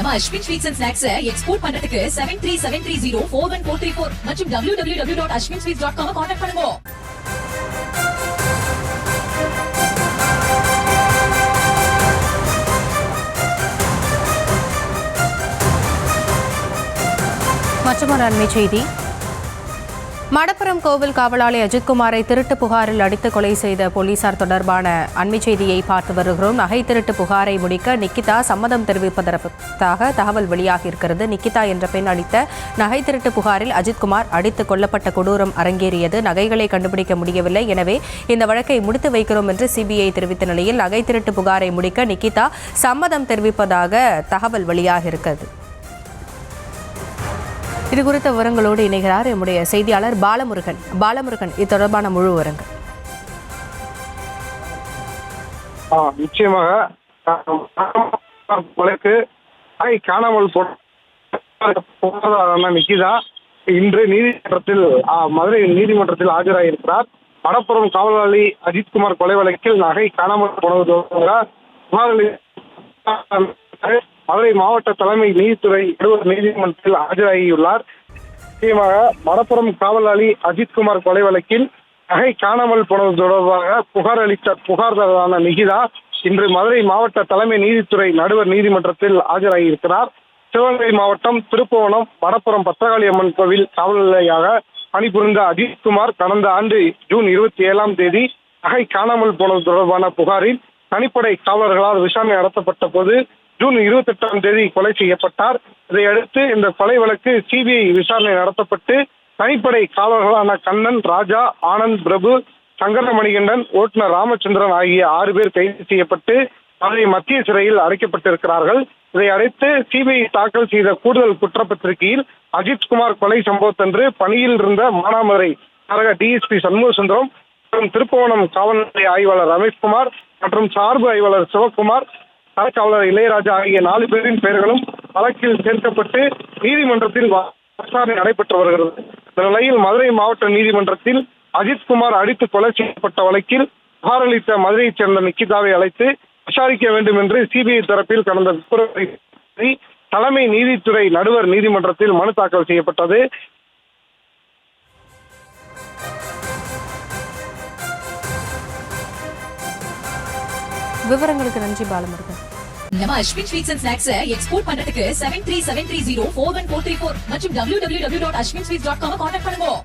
நம்ம Ashwin sweets and snacks export பண்றதுக்கு 7373041434 மற்றும் www.ashwinsweets.com கான்டாக்ட் பண்ணுங்க. மற்றொரு அண்மை செய்தி. மடப்புரம் கோவில் காவலாளி அஜித்குமாரை திருட்டு புகாரில் அடித்து கொலை செய்த போலீசார் தொடர்பான அண்மை செய்தியை பார்த்து வருகிறோம். நகை திருட்டு புகாரை முடிக்க நிக்கிதா சம்மதம் தெரிவிப்பதற்காக தகவல் வெளியாகியிருக்கிறது. நிக்கிதா என்ற பெண் அளித்த நகை திருட்டு புகாரில் அஜித்குமார் அடித்து கொல்லப்பட்ட கொடூரம் அரங்கேறியது. நகைகளை கண்டுபிடிக்க முடியவில்லை, எனவே இந்த வழக்கை முடித்து வைக்கிறோம் என்று சிபிஐ தெரிவித்த நிலையில் நகை திருட்டு புகாரை முடிக்க நிக்கிதா சம்மதம் தெரிவிப்பதாக தகவல் வெளியாகியிருக்கிறது. இது குறித்த விவரங்களோடு இணைகிறார் நம்முடைய செய்தியாளர் பாலமுருகன். பாலமுருகன், இது தொடர்பான முழு விவரங்கள். நிச்சயமாக வழக்கு காணாமல் போன நிக்கிதா இன்று நீதிமன்றத்தில் மதுரை நீதிமன்றத்தில் ஆஜராகியிருக்கிறார். மடப்புரம் காவலாளி அஜித்குமார் கொலை வழக்கில் நகை காணாமல் போனது மதுரை மாவட்ட தலைமை நீதித்துறை நடுவர் நீதிமன்றத்தில் ஆஜராகியுள்ளார். முக்கியமாக மடப்புரம் காவலாளி அஜித்குமார் கொலை வழக்கில் நகை காணாமல் போனது தொடர்பாக புகார் அளித்த புகார்தாரரான நிகிதா இன்று மதுரை மாவட்ட தலைமை நீதித்துறை நடுவர் நீதிமன்றத்தில் ஆஜராகியிருக்கிறார். சிவகங்கை மாவட்டம் திருப்புவனம் மடப்புரம் பத்திரகாளி அம்மன் கோவில் காவல் நிலையாக பணிபுரிந்த அஜித்குமார் கடந்த ஆண்டு ஜூன் 27ஆம் தேதி நகை காணாமல் போனது தொடர்பான புகாரில் தனிப்படை காவலர்களால் விசாரணை நடத்தப்பட்ட போது ஜூன் 28ஆம் தேதி கொலை செய்யப்பட்டார். இதையடுத்து இந்த கொலை வழக்கு சிபிஐ விசாரணை நடத்தப்பட்டு தனிப்படை காவலர்களான கண்ணன், ராஜா, ஆனந்த், பிரபு, சங்கரமணிகண்டன், ஓட்டுநர் ராமச்சந்திரன் ஆகிய 6 பேர் கைது செய்யப்பட்டு மதுரை மத்திய சிறையில் அடைக்கப்பட்டிருக்கிறார்கள். இதையடுத்து சிபிஐ தாக்கல் செய்த கூடுதல் குற்றப்பத்திரிகையில் அஜித்குமார் கொலை சம்பவத்தன்று பணியில் இருந்த மானாமதுரை நகர டிஎஸ்பி சண்முகசுந்தரம் மற்றும் திருப்புவனம் காவல் நிலைய ஆய்வாளர் ரமேஷ்குமார் மற்றும் சார்பு ஆய்வாளர் சிவக்குமார், காவலர் இளையராஜா ஆகிய 4 பேரின் பெயர்களும் வழக்கில் சேர்க்கப்பட்டு நீதிமன்றத்தில் விசாரணை நடைபெற்று வருகிறது. இந்த நிலையில் மதுரை மாவட்ட நீதிமன்றத்தில் அஜித்குமார் அடித்து கொலை செய்யப்பட்ட வழக்கில் புகார் அளித்த மதுரையைச் சேர்ந்த நிக்கிதாவை அழைத்து விசாரிக்க வேண்டும் என்று சிபிஐ தரப்பில் கடந்த பிப்ரவரி தலைமை நீதித்துறை நடுவர் நீதிமன்றத்தில் மனு தாக்கல் செய்யப்பட்டது. விவரங்களுக்கு நன்றி பாலமுருகன். நம்ம Ashwin sweets and snacks export பண்றதுக்கு 7373041434 மற்றும் www.ashwinsweets.com கான்டாக்ட் பண்ணுங்க.